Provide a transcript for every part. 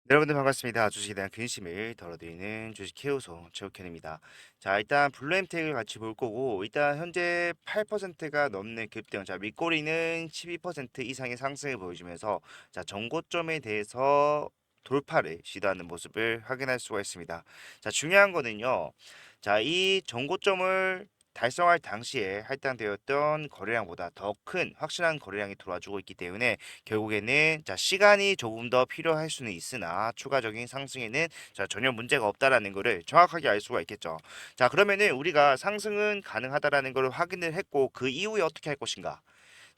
네, 여러분들 반갑습니다. 주식에 대한 근심을 덜어드리는 주식 해우소 최욱현입니다. 자, 일단 블루엠텍을 같이 볼 거고, 일단 현재 8%가 넘는 급등, 자, 윗꼬리는 12% 이상의 상승을 보여주면서, 자, 전고점에 대해서 돌파를 시도하는 모습을 확인할 수가 있습니다. 자, 중요한 거는요. 자, 이 전고점을 달성할 당시에 할당되었던 거래량보다 더 큰 확실한 거래량이 들어와주고 있기 때문에 결국에는 자 시간이 조금 더 필요할 수는 있으나 추가적인 상승에는 자 전혀 문제가 없다라는 것을 정확하게 알 수가 있겠죠. 자 그러면은 우리가 상승은 가능하다라는 것을 확인을 했고 그 이후에 어떻게 할 것인가?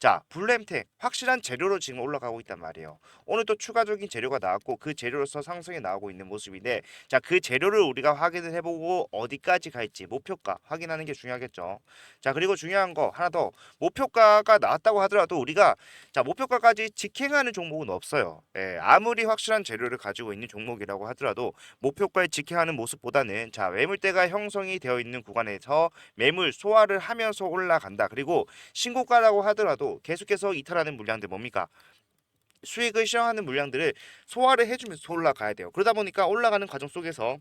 자, 블루엠텍 확실한 재료로 지금 올라가고 있단 말이에요. 오늘 또 추가적인 재료가 나왔고 그 재료로서 상승이 나오고 있는 모습인데 자, 그 재료를 우리가 확인을 해보고 어디까지 갈지 목표가 확인하는 게 중요하겠죠. 자, 그리고 중요한 거 하나 더 목표가가 나왔다고 하더라도 우리가 자, 목표가까지 직행하는 종목은 없어요. 예, 아무리 확실한 재료를 가지고 있는 종목이라고 하더라도 목표가에 직행하는 모습보다는 자, 매물대가 형성이 되어 있는 구간에서 매물 소화를 하면서 올라간다. 그리고 신고가라고 하더라도 계속해서 이탈하는 물량들 뭡니까? 수익을 시황하는 물량들을 소화를 해주면서 올라가야 돼요. 그러다 보니까 올라가는 과정 속에서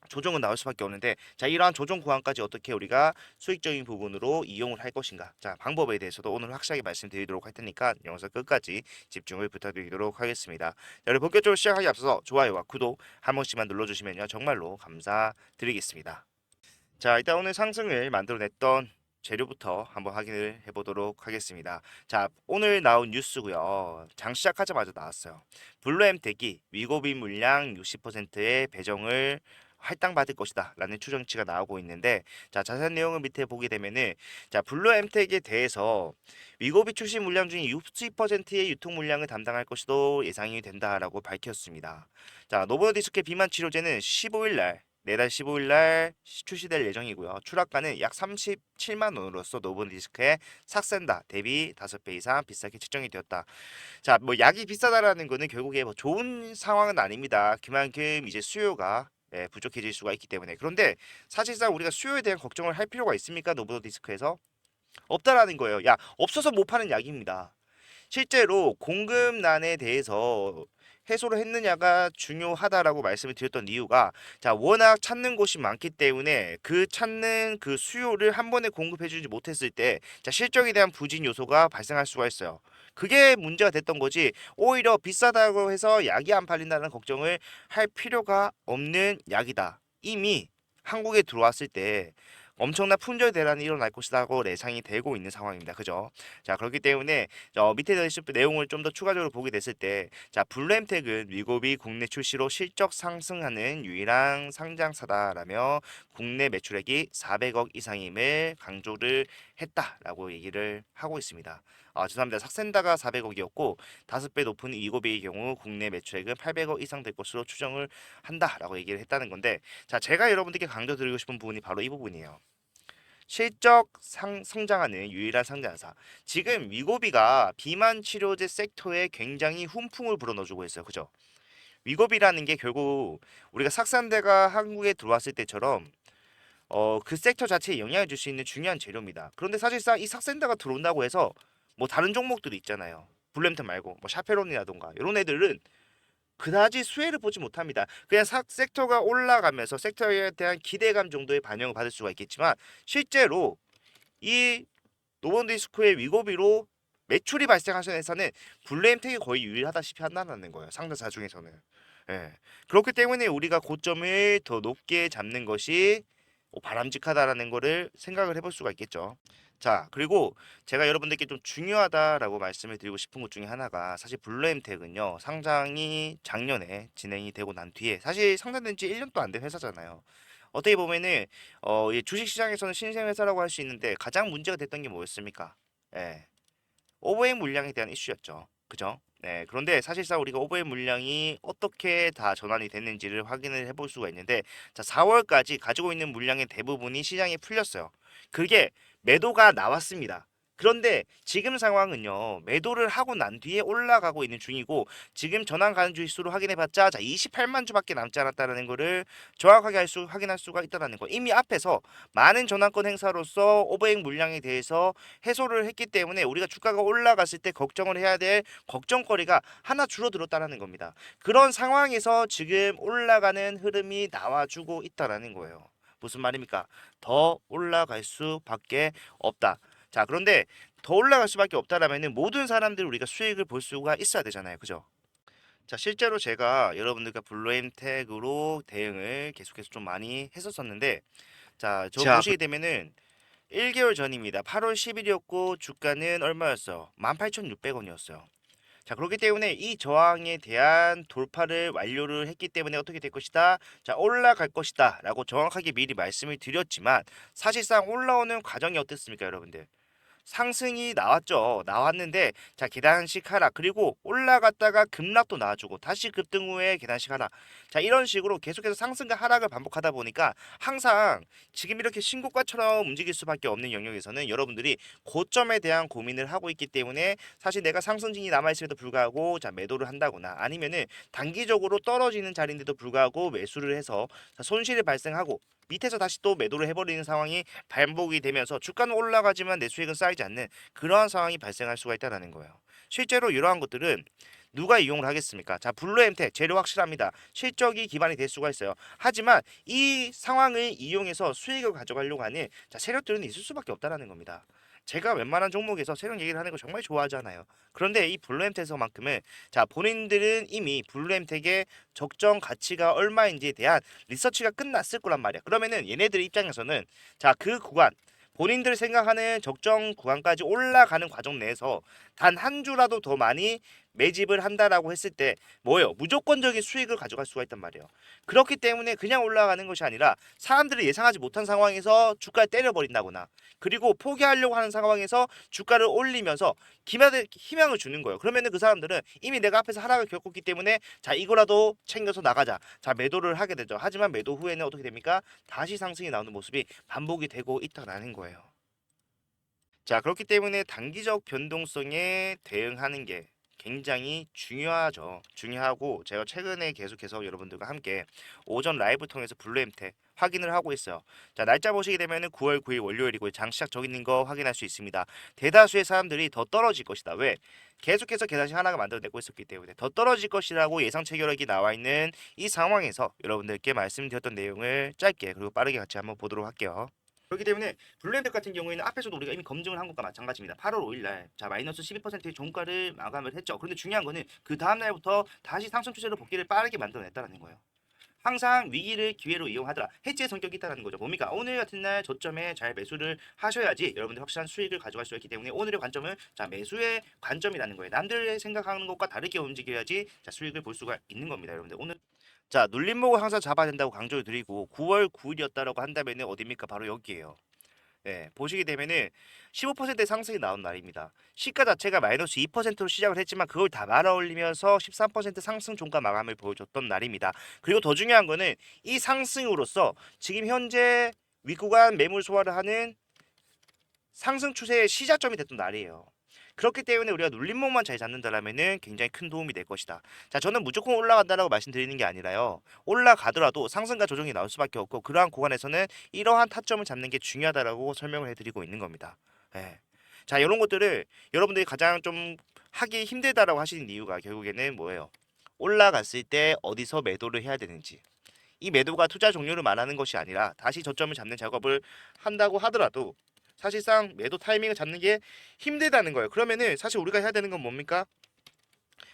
조정은 나올 수밖에 없는데 자 이러한 조정 구간까지 어떻게 우리가 수익적인 부분으로 이용을 할 것인가 자 방법에 대해서도 오늘 확실하게 말씀드리도록 할 테니까 영상 끝까지 집중을 부탁드리도록 하겠습니다. 자, 여러분 본격적으로 시작하기 앞서서 좋아요와 구독 한 번씩만 눌러주시면요 정말로 감사드리겠습니다. 자, 일단 오늘 상승을 만들어냈던 재료부터 한번 확인을 해보도록 하겠습니다. 자, 오늘 나온 뉴스고요. 장 시작하자마자 나왔어요. 블루엠텍이 위고비 물량 60%의 배정을 할당받을 것이다 라는 추정치가 나오고 있는데 자 자세한 내용을 밑에 보게 되면은 자 블루엠텍에 대해서 위고비 출시 물량 중에 60%의 유통 물량을 담당할 것으로 예상이 된다라고 밝혔습니다. 자 노보노디스크의 비만 치료제는 15일 날 내달 15일 날 출시될 예정이고요. 추락가는 약 37만 원으로서 노브디스크의 삭센다 대비 5배 이상 비싸게 책정이 되었다. 자, 뭐 약이 비싸다라는 거는 결국에 뭐 좋은 상황은 아닙니다. 그만큼 이제 수요가 부족해질 수가 있기 때문에. 그런데 사실상 우리가 수요에 대한 걱정을 할 필요가 있습니까? 노브디스크에서 없다라는 거예요. 야, 없어서 못 파는 약입니다. 실제로 공급난에 대해서 해소를 했느냐가 중요하다라고 말씀을 드렸던 이유가 자 워낙 찾는 곳이 많기 때문에 그 찾는 그 수요를 한 번에 공급해주지 못했을 때 자 실적에 대한 부진 요소가 발생할 수가 있어요. 그게 문제가 됐던 거지 오히려 비싸다고 해서 약이 안 팔린다는 걱정을 할 필요가 없는 약이다. 이미 한국에 들어왔을 때 엄청난 품절 대란이 일어날 것이라고 예상이 되고 있는 상황입니다. 그죠? 자, 그렇기 때문에 밑에 있는 내용을 좀 더 추가적으로 보게 됐을 때, 자, 블루엠텍은 위고비 국내 출시로 실적 상승하는 유일한 상장사다라며 국내 매출액이 400억 이상임을 강조를 했다라고 얘기를 하고 있습니다. 죄송합니다. 삭센다가 400억이었고 5배 높은 위고비의 경우 국내 매출액은 800억 이상 될 것으로 추정을 한다라고 얘기를 했다는 건데, 자, 제가 여러분들께 강조드리고 싶은 부분이 바로 이 부분이에요. 실적 성장하는 유일한 상장사. 지금 위고비가 비만 치료제 섹터에 굉장히 훈풍을 불어넣어주고 있어요. 그죠? 위고비라는 게 결국 우리가 삭산대가 한국에 들어왔을 때처럼 그 섹터 자체에 영향을 줄 수 있는 중요한 재료입니다. 그런데 사실상 이 삭센다가 들어온다고 해서 뭐 다른 종목들이 있잖아요. 블렘턴 말고 뭐 샤페론이라던가 이런 애들은 그다지 수혜를 보지 못합니다. 그냥 섹터가 올라가면서 섹터에 대한 기대감 정도의 반영을 받을 수가 있겠지만 실제로 이 노본디스코의 위고비로 매출이 발생하는 회사는 블루엠텍이 거의 유일하다시피 한다는 거예요. 상장사 중에서는. 예. 그렇기 때문에 우리가 고점을 더 높게 잡는 것이 바람직하다라는 거를 생각을 해볼 수가 있겠죠. 자, 그리고 제가 여러분들께 좀 중요하다라고 말씀을 드리고 싶은 것 중에 하나가 사실 블루엠텍은요, 상장이 작년에 진행이 되고 난 뒤에 사실 상장된 지 1년도 안 된 회사잖아요. 어떻게 보면은 이 주식 시장에서는 신생 회사라고 할 수 있는데 가장 문제가 됐던 게 뭐였습니까? 예. 오버행 물량에 대한 이슈였죠. 그죠? 네. 그런데 사실상 우리가 오버행 물량이 어떻게 다 전환이 됐는지를 확인을 해볼 수가 있는데, 자, 4월까지 가지고 있는 물량의 대부분이 시장에 풀렸어요. 그게 매도가 나왔습니다. 그런데 지금 상황은요. 매도를 하고 난 뒤에 올라가고 있는 중이고 지금 전환 가능 주식수로 확인해 봤자 자 28만 주밖에 남지 않았다는 거를 정확하게 확인할 수가 있다는 거. 이미 앞에서 많은 전환권 행사로서 오버행 물량에 대해서 해소를 했기 때문에 우리가 주가가 올라갔을 때 걱정을 해야 될 걱정거리가 하나 줄어들었다는 겁니다. 그런 상황에서 지금 올라가는 흐름이 나와주고 있다라는 거예요. 무슨 말입니까? 더 올라갈 수밖에 없다. 자, 그런데 더 올라갈 수밖에 없다라면은 모든 사람들 우리가 수익을 볼 수가 있어야 되잖아요. 그죠? 자, 실제로 제가 여러분들과 블루엠택으로 대응을 계속해서 좀 많이 했었었는데 자, 저 자, 보시게 되면은 1개월 전입니다. 8월 10일이었고 주가는 얼마였어요? 18,600원이었어요. 자, 그렇기 때문에 이 저항에 대한 돌파를 완료를 했기 때문에 어떻게 될 것이다? 자, 올라갈 것이다. 라고 정확하게 미리 말씀을 드렸지만 사실상 올라오는 과정이 어땠습니까, 여러분들? 상승이 나왔죠. 나왔는데 자 계단식 하락 그리고 올라갔다가 급락도 나와주고 다시 급등 후에 계단식 하락 자 이런 식으로 계속해서 상승과 하락을 반복하다 보니까 항상 지금 이렇게 신고가처럼 움직일 수밖에 없는 영역에서는 여러분들이 고점에 대한 고민을 하고 있기 때문에 사실 내가 상승진이 남아있음에도 불구하고 자 매도를 한다거나 아니면은 단기적으로 떨어지는 자리인데도 불구하고 매수를 해서 자, 손실이 발생하고 밑에서 다시 또 매도를 해버리는 상황이 반복이 되면서 주가는 올라가지만 내 수익은 쌓이지 않는 그러한 상황이 발생할 수가 있다는 거예요. 실제로 이러한 것들은 누가 이용을 하겠습니까? 자, 블루엠텍 재료 확실합니다. 실적이 기반이 될 수가 있어요. 하지만 이 상황을 이용해서 수익을 가져가려고 하는 자, 세력들은 있을 수밖에 없다는 겁니다. 제가 웬만한 종목에서 세력 얘기를 하는 거 정말 좋아하잖아요. 그런데 이 블루엠텍에서만큼은 자 본인들은 이미 블루엠텍의 적정 가치가 얼마인지에 대한 리서치가 끝났을 거란 말이야. 그러면은 얘네들 입장에서는 자 그 구간 본인들 생각하는 적정 구간까지 올라가는 과정 내에서 단 한 주라도 더 많이 매집을 한다라고 했을 때 뭐예요? 무조건적인 수익을 가져갈 수가 있단 말이에요. 그렇기 때문에 그냥 올라가는 것이 아니라 사람들이 예상하지 못한 상황에서 주가를 때려버린다거나 그리고 포기하려고 하는 상황에서 주가를 올리면서 희망을 주는 거예요. 그러면은 그 사람들은 이미 내가 앞에서 하락을 겪었기 때문에 자 이거라도 챙겨서 나가자. 자 매도를 하게 되죠. 하지만 매도 후에는 어떻게 됩니까? 다시 상승이 나오는 모습이 반복이 되고 있다라는 거예요. 자, 그렇기 때문에 단기적 변동성에 대응하는 게 굉장히 중요하죠. 중요하고 제가 최근에 계속해서 여러분들과 함께 오전 라이브 통해서 블루엠텍 확인을 하고 있어요. 자, 날짜 보시게 되면은 9월 9일 월요일이고 장시작 저기 있는 거 확인할 수 있습니다. 대다수의 사람들이 더 떨어질 것이다. 왜? 계속해서 계단식 하나가 만들어내고 있었기 때문에 더 떨어질 것이라고 예상 체결액이 나와 있는 이 상황에서 여러분들께 말씀드렸던 내용을 짧게 그리고 빠르게 같이 한번 보도록 할게요. 그렇기 때문에 블루엠텍 같은 경우에는 앞에서도 우리가 이미 검증을 한 것과 마찬가지입니다. 8월 5일 날, 자 마이너스 12%의 종가를 마감을 했죠. 그런데 중요한 거는 그 다음 날부터 다시 상승 추세로 복귀를 빠르게 만들어냈다는 거예요. 항상 위기를 기회로 이용하더라. 해지의 성격이 있다는 거죠. 뭡니까? 오늘 같은 날 저점에 잘 매수를 하셔야지 여러분들 확실한 수익을 가져갈 수 있기 때문에 오늘의 관점은 자 매수의 관점이라는 거예요. 남들의 생각하는 것과 다르게 움직여야지 자 수익을 볼 수가 있는 겁니다. 여러분들 오늘 자 눌림목을 항상 잡아야 된다고 강조를 드리고 9월 9일이었다라고 한다면은 어디입니까? 바로 여기에요. 예, 보시게 되면은 15%의 상승이 나온 날입니다. 시가 자체가 마이너스 2%로 시작을 했지만 그걸 다 말아올리면서 13% 상승 종가 마감을 보여줬던 날입니다. 그리고 더 중요한 거는 이 상승으로서 지금 현재 윗구간 매물 소화를 하는 상승 추세의 시작점이 됐던 날이에요. 그렇기 때문에 우리가 눌림목만 잘 잡는다라면은 굉장히 큰 도움이 될 것이다. 자, 저는 무조건 올라간다라고 말씀드리는 게 아니라요. 올라가더라도 상승과 조정이 나올 수밖에 없고 그러한 구간에서는 이러한 타점을 잡는 게 중요하다라고 설명을 해드리고 있는 겁니다. 예. 자, 이런 것들을 여러분들이 가장 좀 하기 힘들다라고 하시는 이유가 결국에는 뭐예요? 올라갔을 때 어디서 매도를 해야 되는지. 이 매도가 투자 종료를 말하는 것이 아니라 다시 저점을 잡는 작업을 한다고 하더라도 사실상 매도 타이밍을 잡는 게 힘들다는 거예요. 그러면은 사실 우리가 해야 되는 건 뭡니까?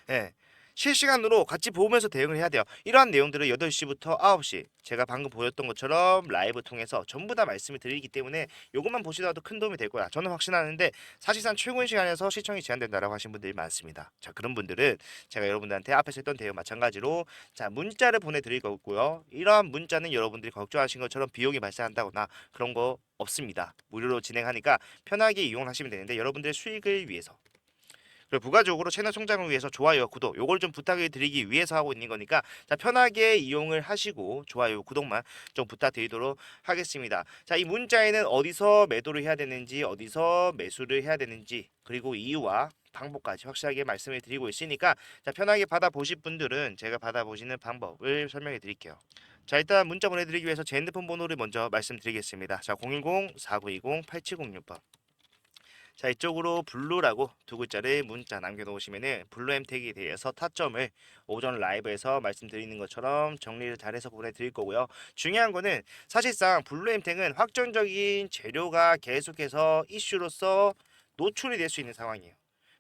예. 실시간으로 같이 보면서 대응을 해야 돼요. 이러한 내용들을 8시부터 9시 제가 방금 보였던 것처럼 라이브 통해서 전부 다 말씀을 드리기 때문에 이것만 보시더라도 큰 도움이 될 거야. 저는 확신하는데 사실상 최고인 시간에서 시청이 제한된다라고 하신 분들이 많습니다. 자, 그런 분들은 제가 여러분들한테 앞에서 했던 대응 마찬가지로 자, 문자를 보내드릴 거고요. 이러한 문자는 여러분들이 걱정하신 것처럼 비용이 발생한다거나 그런 거 없습니다. 무료로 진행하니까 편하게 이용하시면 되는데 여러분들의 수익을 위해서 그리고 부가적으로 채널 성장을 위해서 좋아요와 구독 요걸 좀 부탁을 드리기 위해서 하고 있는 거니까 자 편하게 이용을 하시고 좋아요 구독만 좀 부탁드리도록 하겠습니다. 자 이 문자에는 어디서 매도를 해야 되는지 어디서 매수를 해야 되는지 그리고 이유와 방법까지 확실하게 말씀을 드리고 있으니까 자 편하게 받아보실 분들은 제가 받아보시는 방법을 설명해 드릴게요. 자 일단 문자 보내드리기 위해서 제 핸드폰 번호를 먼저 말씀드리겠습니다. 자 010-4920-8706번 자 이쪽으로 블루라고 두 글자를 문자 남겨놓으시면은 블루 햄택에 대해서 타점을 오전 라이브에서 말씀드리는 것처럼 정리를 잘해서 보내드릴 거고요. 중요한 거는 사실상 블루 햄택은 확정적인 재료가 계속해서 이슈로서 노출이 될 수 있는 상황이에요.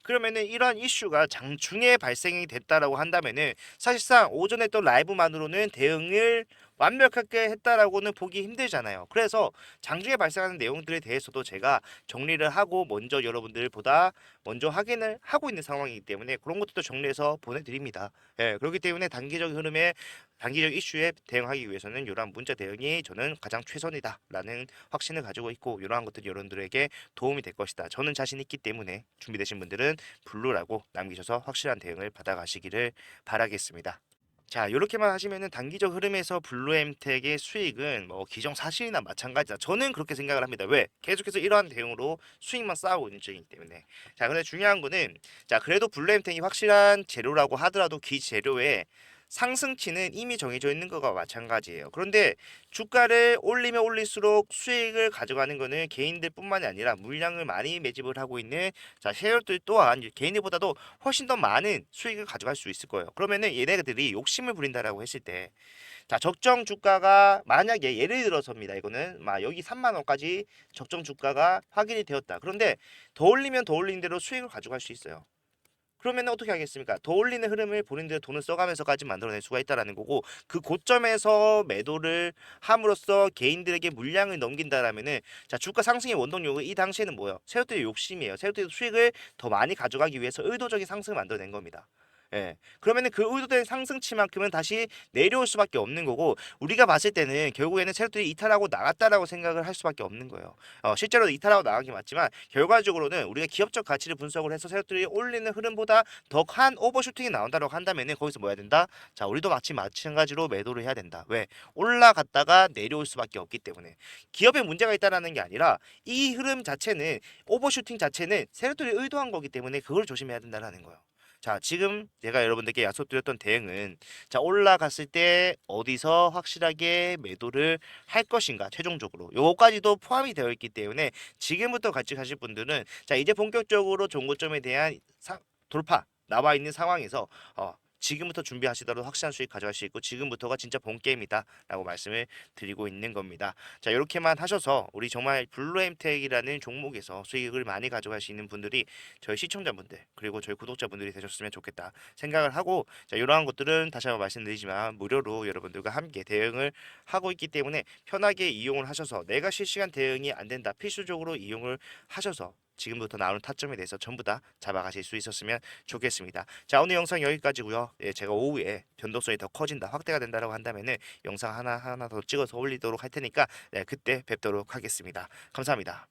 그러면은 이런 이슈가 장중에 발생이 됐다라고 한다면은 사실상 오전에 또 라이브만으로는 대응을 완벽하게 했다라고는 보기 힘들잖아요. 그래서 장중에 발생하는 내용들에 대해서도 제가 정리를 하고 먼저 여러분들보다 먼저 확인을 하고 있는 상황이기 때문에 그런 것들도 정리해서 보내드립니다. 예, 그렇기 때문에 단기적 흐름에 단기적 이슈에 대응하기 위해서는 이러한 문자 대응이 저는 가장 최선이다라는 확신을 가지고 있고 이러한 것들이 여러분들에게 도움이 될 것이다. 저는 자신 있기 때문에 준비되신 분들은 블루라고 남기셔서 확실한 대응을 받아가시기를 바라겠습니다. 자, 요렇게만 하시면은 단기적 흐름에서 블루엠텍의 수익은 뭐 기정사실이나 마찬가지다. 저는 그렇게 생각을 합니다. 왜? 계속해서 이러한 대응으로 수익만 쌓아오고 있는 중이기 때문에. 자, 근데 중요한 거는 자, 그래도 블루엠텍이 확실한 재료라고 하더라도 기재료에 상승치는 이미 정해져 있는 것과 마찬가지예요. 그런데 주가를 올리면 올릴수록 수익을 가져가는 거는 개인들뿐만이 아니라 물량을 많이 매집을 하고 있는 자, 셰어들 또한 개인들보다도 훨씬 더 많은 수익을 가져갈 수 있을 거예요. 그러면은 얘네들이 욕심을 부린다라고 했을 때, 자 적정 주가가 만약에 예를 들어서입니다. 이거는 막 여기 3만 원까지 적정 주가가 확인이 되었다. 그런데 더 올리면 더 올린 대로 수익을 가져갈 수 있어요. 그러면 어떻게 하겠습니까? 더 올리는 흐름을 본인들 돈을 써가면서까지 만들어낼 수가 있다라는 거고 그 고점에서 매도를 함으로써 개인들에게 물량을 넘긴다라면은 자 주가 상승의 원동력은 이 당시에는 뭐예요? 세력들의 욕심이에요. 세력들의 수익을 더 많이 가져가기 위해서 의도적인 상승을 만들어낸 겁니다. 예. 그러면은 그 의도된 상승치만큼은 다시 내려올 수밖에 없는 거고 우리가 봤을 때는 결국에는 세력들이 이탈하고 나갔다라고 생각을 할 수밖에 없는 거예요. 실제로 이탈하고 나간 게 맞지만 결과적으로는 우리가 기업적 가치를 분석을 해서 세력들이 올리는 흐름보다 더 큰 오버슈팅이 나온다고 한다면은 거기서 뭐 해야 된다? 자, 우리도 마찬가지로 매도를 해야 된다. 왜? 올라갔다가 내려올 수밖에 없기 때문에 기업에 문제가 있다라는 게 아니라 이 흐름 자체는 오버슈팅 자체는 세력들이 의도한 거기 때문에 그걸 조심해야 된다라는 거예요. 자, 지금 제가 여러분들께 약속드렸던 대응은 자, 올라갔을 때 어디서 확실하게 매도를 할 것인가 최종적으로 요거까지도 포함이 되어 있기 때문에 지금부터 같이 가실 분들은 자, 이제 본격적으로 종고점에 대한 돌파 나와 있는 상황에서 지금부터 준비하시더라도 확실한 수익 가져갈 수 있고 지금부터가 진짜 본 게임이다 라고 말씀을 드리고 있는 겁니다. 자 이렇게만 하셔서 우리 정말 블루엠텍이라는 종목에서 수익을 많이 가져갈 수 있는 분들이 저희 시청자분들 그리고 저희 구독자분들이 되셨으면 좋겠다 생각을 하고 자 이러한 것들은 다시 한번 말씀드리지만 무료로 여러분들과 함께 대응을 하고 있기 때문에 편하게 이용을 하셔서 내가 실시간 대응이 안 된다 필수적으로 이용을 하셔서 지금부터 나오는 타점에 대해서 전부 다 잡아가실 수 있었으면 좋겠습니다. 자 오늘 영상 여기까지고요. 예, 제가 오후에 변동성이 더 커진다 확대가 된다라고 한다면은 영상 하나 더 찍어서 올리도록 할 테니까 네, 그때 뵙도록 하겠습니다. 감사합니다.